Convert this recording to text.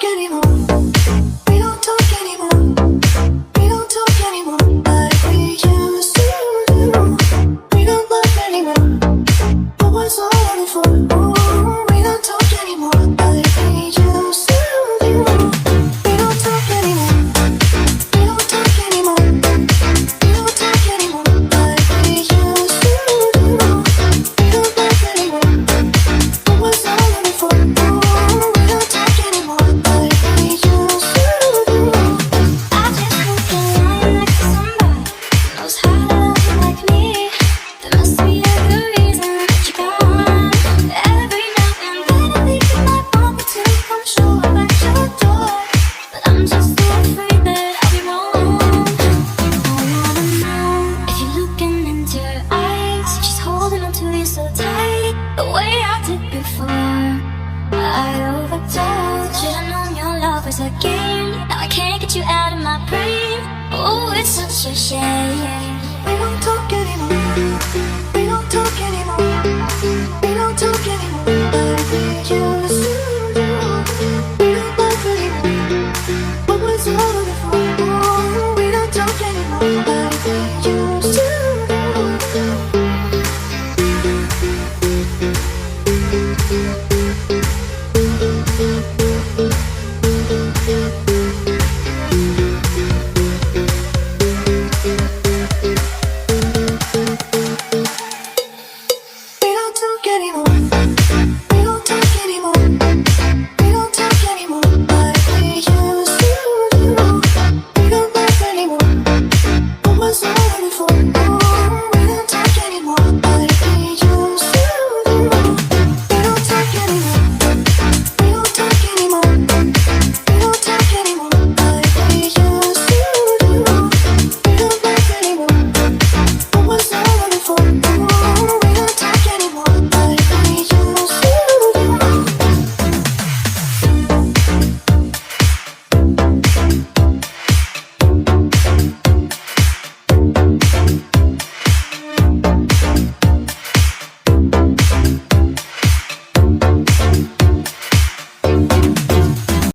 talk anymore. We don't talk anymore. We don't talk anymore like we used to do. We don't love anymore. But what's all of it for? Ooh, we don't talk anymore like we used to do. We don't talk anymore. We don't talk anymore. We don't talk anymore like we used to do. We don't love anymore. But what's all of it for? Ooh, we don't talk anymore like we used to do. I just hope you're lying next to somebody knows how to love you like me. There must be a good reason that you're gone. Every now and then I think you might want me to come show up at your door, but I'm just so afraid that I'll be wrong. I wanna know if you're looking into her eyes, she's holding on to you so tight, the way I did before. I overdosed. Should've known your love was a game. Now I can't get you out of my brain. Oh, it's such a shame.